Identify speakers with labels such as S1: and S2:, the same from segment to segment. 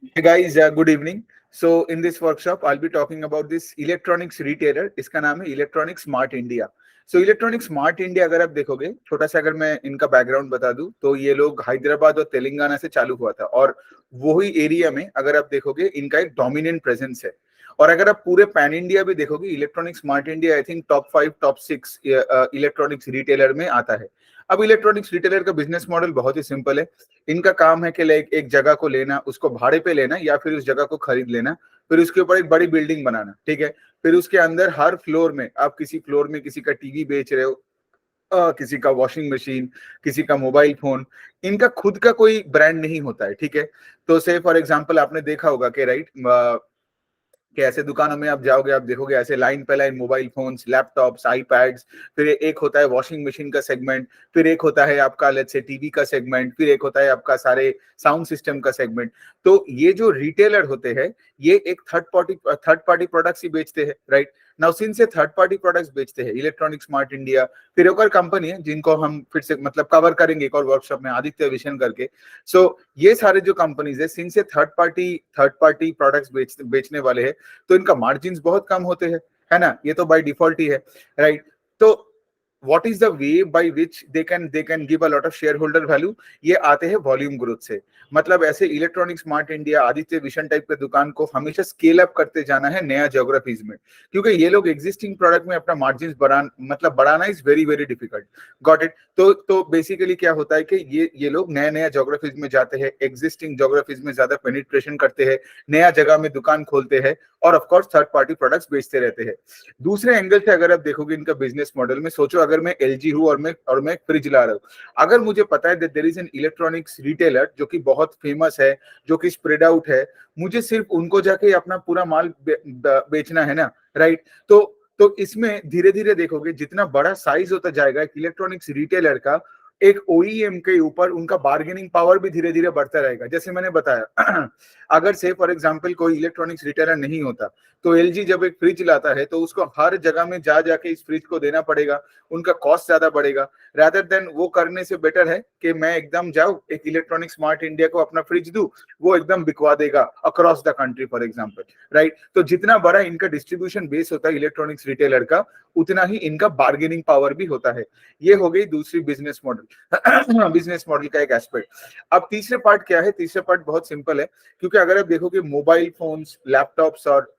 S1: Hey guys, good evening. So in this workshop, I'll be talking about this electronics retailer. इसका नाम है electronic smart India. So electronic smart India अगर आप देखोगे, छोटा सा अगर मैं इनका बैकग्राउंड बता दूं, तो ये लोग हैदराबाद और तेलंगाना से चालू हुआ था और वही एरिया में अगर आप देखोगे इनका एक डोमिनेंट प्रेजेंस है. और अगर आप पूरे पैन इंडिया भी देखोगे, electronic smart India I think top 5 top 6 electronics retailer में आता है. अब इलेक्ट्रॉनिक्स रिटेलर का बिजनेस मॉडल बहुत ही सिंपल है. इनका काम है कि लाइक एक जगह को लेना, उसको भाड़े पे लेना या फिर उस जगह को खरीद लेना, फिर उसके ऊपर एक बड़ी बिल्डिंग बनाना. ठीक है. फिर उसके अंदर हर फ्लोर में आप किसी फ्लोर में किसी का टीवी बेच रहे हो, किसी का वॉशिंग मशीन, किसी का मोबाइल फोन. इनका खुद का कोई ब्रांड नहीं होता है. ठीक है. तो से फॉर एग्जांपल आपने देखा होगा कि राइट कि ऐसे दुकानों में आप जाओगे, आप देखोगे ऐसे लाइन पे line mobile phones, laptops, iPads. फिर एक होता है वॉशिंग मशीन का सेगमेंट, फिर एक होता है आपका लेट्स से टीवी का सेगमेंट, फिर एक होता है आपका सारे साउंड सिस्टम का सेगमेंट. तो ये जो रिटेलर होते हैं, ये एक थर्ड पार्टी प्रोडक्ट्स ही बेचते हैं. राइट नाउ सिंस ये थर्ड पार्टी प्रोडक्ट्स बेचते हैं, इलेक्ट्रॉनिक स्मार्ट इंडिया, फिर एक और कंपनी है जिनको हम फिर से मतलब कवर करेंगे एक और वर्कशॉप में, आदित्य विशन करके. सो ये सारे जो कंपनीज है, सिंस ये थर्ड पार्टी प्रोडक्ट्स बेचने वाले हैं, तो इनका मार्जिन बहुत कम होते हैं, है ना. ये तो बाय डिफॉल्ट ही है. राइट. तो what is the way by which they can give a lot of shareholder value. ये आते हैं वॉल्यूम ग्रोथ से. मतलब ऐसे electronic smart India, Aditya Vision type के दुकान को हमेशा स्केल अप करते जाना है नया ज्योग्राफीज में, क्योंकि ये लोग एग्जिस्टिंग प्रोडक्ट में अपना मार्जिन बढ़ाना is very very difficult. Got it. तो बेसिकली क्या होता है कि ये लोग नया नया ज्योग्राफीज में जाते हैं, एग्जिस्टिंग ज्योग्राफीज में ज्यादा पेनिट्रेशन करते हैं, नया जगह में दुकान खोलते हैं और of course third party products बेचते रहते हैं. दूसरे एंगल से अगर आप देखोगे इनका बिजनेस मॉडल में, सोचो अगर मैं एलजी हूं और मैं एक फ्रिज ला रहा हूं. अगर मुझे पता है that there is an electronics retailer जो कि बहुत फेमस है, जो कि स्प्रेड आउट है, मुझे सिर्फ उनको जाके अपना पूरा माल बेचना है ना. राइट. तो इसमें धीरे धीरे देखोगे जितना बड़ा साइज होता जाएगा एक इलेक्ट्रॉनिक्स रिटेलर का, एक ओईएम के ऊपर उनका बार्गेनिंग पावर भी धीरे धीरे बढ़ता रहेगा. जैसे मैंने बताया अगर से फॉर एग्जांपल कोई इलेक्ट्रॉनिक्स रिटेलर नहीं होता, तो एलजी जब एक फ्रिज लाता है तो उसको हर जगह में जा जाके इस फ्रिज को देना पड़ेगा, उनका कॉस्ट ज्यादा बढ़ेगा. रादर देन वो करने से बेटर है कि मैं एकदम जाऊं एक इलेक्ट्रॉनिक स्मार्ट इंडिया को अपना फ्रिज दूं, वो एकदम बिकवा देगा across the country for example. Right. तो जितना बड़ा इनका डिस्ट्रीब्यूशन बेस होता है इलेक्ट्रॉनिक्स रिटेलर का, उतना ही इनका बार्गेनिंग पावर भी होता है. ये हो गई दूसरी बिजनेस मॉडल बिजनेस मॉडल का एक एस्पेक्ट. अब तीसरे पार्ट क्या है? तीसरे पार्ट बहुत सिंपल है, क्योंकि अगर आप देखोगे मोबाइल फोन्स, लैपटॉप्स और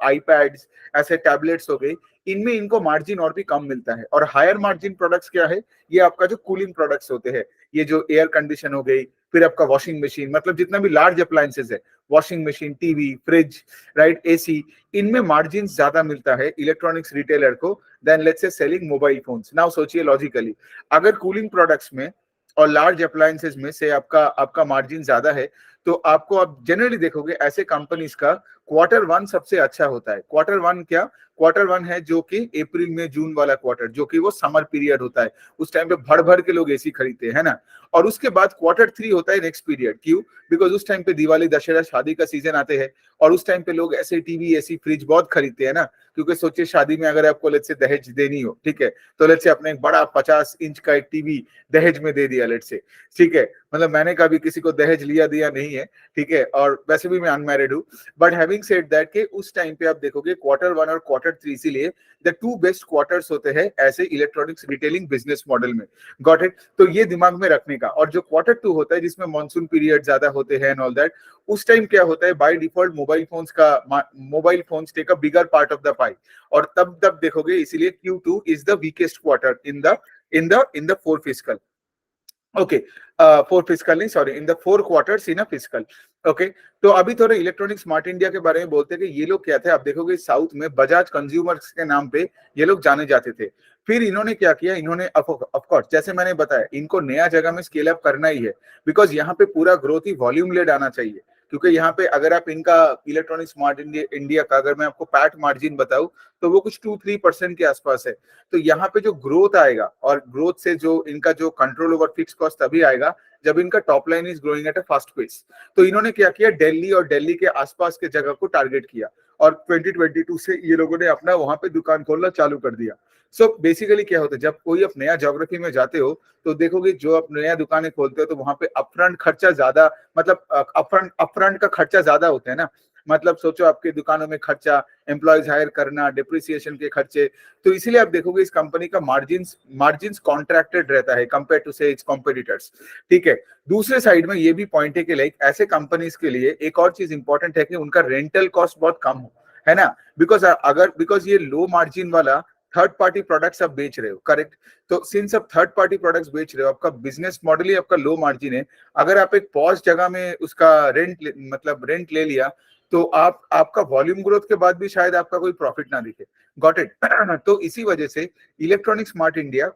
S1: आईपैड्स, ऐसे टैबलेट्स हो गए, इनमें इनको मार्जिन और भी कम मिलता है. और हायर मार्जिन प्रोडक्ट्स क्या है? ये आपका जो कूलिंग प्रोडक्ट्स होते हैं, ये जो एयर कंडीशन हो गई, फिर आपका वॉशिंग मशीन, मतलब जितना भी लार्ज अप्लायंसेस है, washing machine, TV, fridge, right, AC, इनमें मार्जिन ज्यादा मिलता है इलेक्ट्रॉनिक्स रिटेलर को then let's say selling mobile phones. Now सोचिए लॉजिकली, अगर कूलिंग प्रोडक्ट्स में और लार्ज अप्लायंसेस में से आपका आपका मार्जिन ज्यादा है, तो आपको आप जनरली देखोगे ऐसे कंपनीज का Q1 सबसे अच्छा होता है. Q1 क्या? Q1 है जो कि अप्रैल में जून वाला क्वार्टर, जो कि वो समर पीरियड होता है. उस टाइम पे भर भर के लोग एसी खरीदते हैं, है ना. और उसके बाद Q3 होता है नेक्स्ट पीरियड. क्यों? बिकॉज उस टाइम पे दिवाली, दशहरा, शादी का सीजन आते हैं और उस टाइम पे लोग ऐसे टीवी, एसी, फ्रिज बहुत खरीदते हैं ना. क्योंकि सोचिए शादी में अगर आपको लेट्स से दहेज देनी हो, ठीक है, तो लेट्स से आपने एक बड़ा 50 इंच का एक टीवी दहेज में दे दिया लेट्स से. ठीक है. मतलब मैंने कभी किसी को दहेज लिया दिया नहीं है, ठीक है, और वैसे भी मैं अनमैरिड हूँ. बट हैविंग सेड दैट के उस टाइम पे आप देखोगे Q1 और Q3 इसीलिए द टू बेस्ट क्वार्टर्स होते हैं ऐसे इलेक्ट्रॉनिक्स रिटेलिंग बिजनेस मॉडल में. Got it. तो ये दिमाग में रखने का. और जो Q2 होता है जिसमें मानसून पीरियड ज्यादा होते हैं एंड ऑल दैट, उस टाइम क्या होता है by default mobile phones take a bigger part of the pie. और तब देखोगे इसीलिए Q2 is the weakest quarter in the four fiscal. Okay. Four fiscal नहीं, sorry, in the 4 quarters in a fiscal. Okay. तो अभी थोड़ा electronic smart India के बारे में बोलते हैं कि ये लोग क्या थे. आप देखोगे साउथ में बजाज कंज्यूमर्स के नाम पे ये लोग जाने जाते थे. फिर इन्होंने क्या किया, इन्होंने ऑफ कोर्स जैसे मैंने बताया, इनको नया जगह में स्केल अप करना ही है, बिकॉज यहाँ पे पूरा ग्रोथ ही वॉल्यूम लेड आना चाहिए. क्योंकि यहाँ पे अगर आप इनका इलेक्ट्रॉनिक स्मार्ट इंडिया का अगर मैं आपको पैट मार्जिन बताऊं, तो वो कुछ 2-3% के आसपास है. तो यहाँ पे जो ग्रोथ आएगा, और ग्रोथ से जो इनका जो कंट्रोल ओवर फिक्स कॉस्ट तभी आएगा जब इनका top line is growing at a fast pace. तो इन्होंने क्या किया, दिल्ली और दिल्ली के आसपास के जगह को टारगेट किया. और 2022 से ये लोगों ने अपना वहां पे दुकान खोलना चालू कर दिया। सो बेसिकली क्या होता है, जब कोई आप नया ज्योग्राफी में जाते हो तो देखोगे जो आप नया दुकानें खोलते हो तो वहां पे अपफ्रंट खर्चा ज्यादा, मतलब अपफ्रंट का खर्चा ज्यादा होता है ना। मतलब सोचो आपके दुकानों में खर्चा, एम्प्लॉयज हायर करना, डिप्रिसिएशन के खर्चे, तो इसीलिए आप देखोगे इस कंपनी का मार्जिन्स कॉन्ट्रैक्टेड रहता है कंपेयर टू से इट्स कॉम्पिटिटर्स। ठीक है, दूसरे साइड में ये भी पॉइंट है कि लाइक ऐसे कंपनीज के लिए एक और चीज इंपॉर्टेंट है कि उनका रेंटल कॉस्ट बहुत कम हो, है ना। बिकॉज ये लो मार्जिन वाला थर्ड पार्टी प्रोडक्ट्स आप बेच रहे हो, करेक्ट। तो सिंस आप थर्ड पार्टी प्रोडक्ट्स बेच रहे हो, आपका बिजनेस मॉडल ही आपका लो मार्जिन है। अगर आप एक पॉज जगह में उसका रेंट ले लिया तो आपका वॉल्यूम ग्रोथ के बाद भी शायद आपका कोई प्रॉफिट ना दिखे। Got it. तो इसी वजह से इलेक्ट्रॉनिक स्मार्ट इंडिया,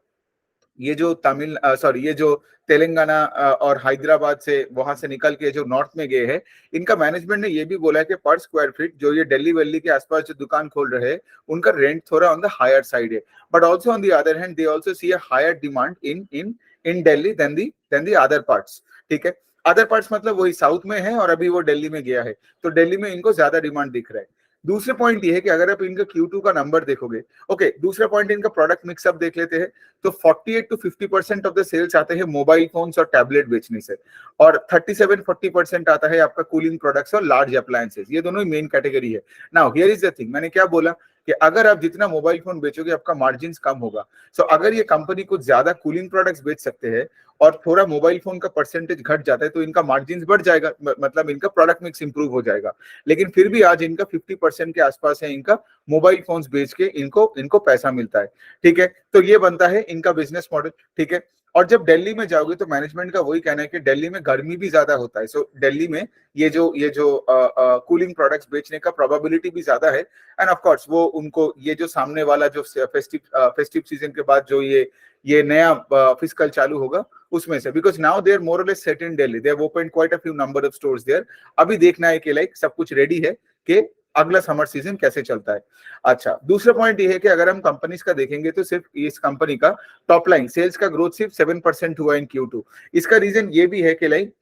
S1: ये जो तेलंगाना और हैदराबाद से वहां से निकल के जो नॉर्थ में गए हैं, इनका मैनेजमेंट ने ये भी बोला है कि पर स्क्वायर फीट जो ये दिल्ली वैली के आसपास जो दुकान खोल रहे हैं उनका रेंट थोड़ा ऑन द हायर साइड है। But also on the other hand they also see a higher demand in Delhi then the other parts. ठीक है, अदर पार्ट्स मतलब वही साउथ में है और अभी वो दिल्ली में गया है, तो दिल्ली में इनको ज्यादा डिमांड दिख रहा है। दूसरे पॉइंट ये है कि अगर आप इनका Q2 का नंबर देखोगे, ओके, दूसरा पॉइंट इनका प्रोडक्ट मिक्सअप देख लेते हैं, तो 48 to 50% ऑफ द सेल्स आते हैं मोबाइल फोन्स और टैबलेट बेचने से, और 37-40% आता है आपका कूलिंग प्रोडक्ट्स और लार्ज अप्लायंसेस। ये दोनों ही मेन कैटेगरी है। Now here is the thing, मैंने क्या बोला कि अगर आप जितना मोबाइल फोन बेचोगे आपका मार्जिन कम होगा। सो अगर ये कंपनी कुछ ज्यादा कूलिंग प्रोडक्ट्स बेच सकते हैं और थोड़ा मोबाइल फोन का परसेंटेज घट जाता है तो इनका मार्जिन बढ़ जाएगा, मतलब इनका प्रोडक्ट मिक्स इंप्रूव हो जाएगा। लेकिन फिर भी आज इनका 50% के आसपास है इनका मोबाइल फोन्स बेच के इनको पैसा मिलता है। ठीक है, तो ये बनता है इनका बिजनेस मॉडल। ठीक है, और जब दिल्ली में जाओगे तो मैनेजमेंट का वही कहना है कि दिल्ली में गर्मी भी ज्यादा होता है। सो दिल्ली में ये जो कूलिंग प्रोडक्ट्स बेचने का प्रोबेबिलिटी भी ज्यादा है। एंड ऑफ कोर्स वो उनको ये जो सामने वाला जो फेस्टिव सीजन के बाद जो ये नया फिस्कल चालू होगा उसमें से, because now they are more और less set in Delhi, they have opened quite a few number of stores there. अभी देखना है कि लाइक सब कुछ रेडी है कि अगला समर सीजन कैसे चलता है। अच्छा, दूसरा पॉइंट ये है कि अगर हम कंपनीज का देखेंगे तो सिर्फ इस कंपनी का टॉप लाइन सेल्स का ग्रोथ सिर्फ 7% हुआ इन Q2। इसका रीजन ये भी है कि लाइक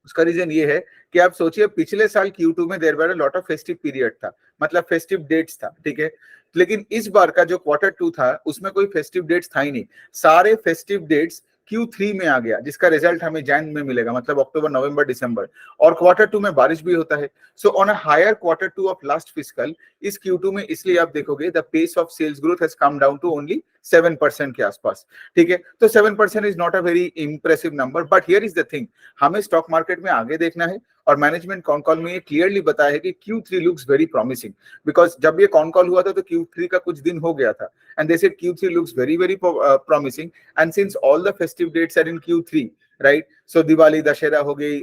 S1: उसका रीजन ये है कि आप सोचिए पिछले साल Q2 में there were a lot of festive period था, मतलब फेस्टिव डेट्स था। ठीक है, लेकिन इस बार का जो Q2 था उसमें कोई फेस्टिव डेट्स था ही नहीं। सारे फेस्टिव डेट्स Q3 में आ गया, जिसका रिजल्ट हमें जैन में मिलेगा, मतलब अक्टूबर नवंबर दिसंबर। और Q2 में बारिश भी होता है। So on a higher Q2 of last fiscal, इस Q2 में इसलिए आप देखोगे the pace of sales growth has come down to only 7% के आसपास। ठीक है, तो 7% is not a very impressive number, but here is the thing, हमें स्टॉक मार्केट में आगे देखना है और मैनेजमेंट कॉन कॉल में ये क्लियरली बताया है कि Q3 looks very promising. Because जब ये कॉन कॉल हुआ था तो Q3 का कुछ दिन हो गया था, and they said Q3 looks very very promising. And since all the festive dates are in Q3, right, so Diwali, Dussehra हो गई,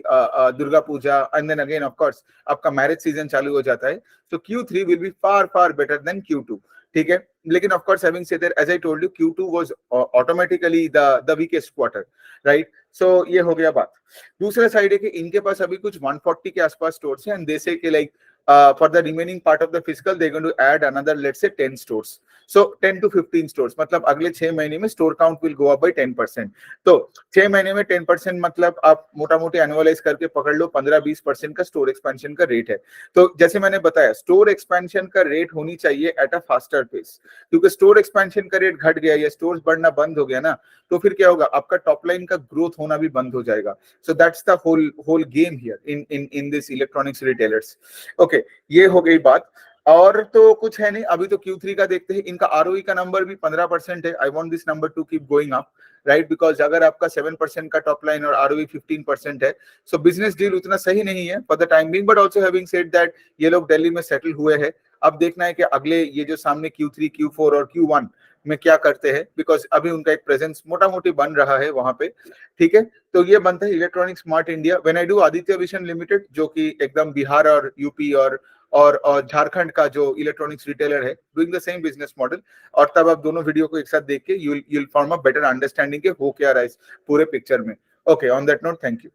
S1: Durga Puja, and then again of course आपका मैरिज सीजन चालू हो जाता है, so Q3 will be far better than Q2। ठीक है, लेकिन of course having said that, as I told you, Q2 was automatically the weakest quarter, right? So ये हो गया बात। दूसरा साइड है कि इनके पास अभी कुछ 140 के आसपास स्टोर्स हैं, एंड दे से कि like for the remaining part of the fiscal they're going to add another, let's say 10 stores, so 10 to 15 stores, मतलब अगले 6 महीने में store count will go up by 10%। तो 6 महीने में 10% मतलब आप मोटा मोटी एनुअलाइज करके पकड़ लो 15-20% का स्टोर एक्सपेंशन का रेट है। तो जैसे मैंने बताया स्टोर एक्सपेंशन का रेट होनी चाहिए एट अ फास्टर पेस, क्योंकि स्टोर एक्सपेंशन का रेट घट गया या स्टोर्स बढ़ना बंद हो गया ना, तो फिर क्या होगा, आपका टॉप लाइन का ग्रोथ होना भी बंद हो जाएगा। So that's the whole game here in this electronics retailers. Okay, ये हो गई बात, और तो कुछ है नहीं। अभी तो Q3 का देखते हैं, इनका ROE का नंबर भी 15% है। I want this number two keep going up, right, because अगर आपका 7% का टॉप लाइन और ROE 15% है, सो बिजनेस डील उतना सही नहीं है for the time being. But also having said that, ये लोग दिल्ली में सेटल हुए हैं। अब देखना है कि अगले ये जो सामने Q3, Q4 और Q1 में क्या करते हैं, बिकॉज अभी उनका एक प्रेजेंस मोटा मोटी बन रहा है वहां पे। ठीक है, तो ये बनता है electronic smart India. When I do Aditya vision limited, जो कि एकदम बिहार और यूपी और झारखंड का जो इलेक्ट्रॉनिक्स रिटेलर है, doing the same business model, और तब आप दोनों वीडियो को एक साथ देख के you'll form a better understanding के हो क्या रहा है इस पूरे पिक्चर में। Okay, on that note, thank you.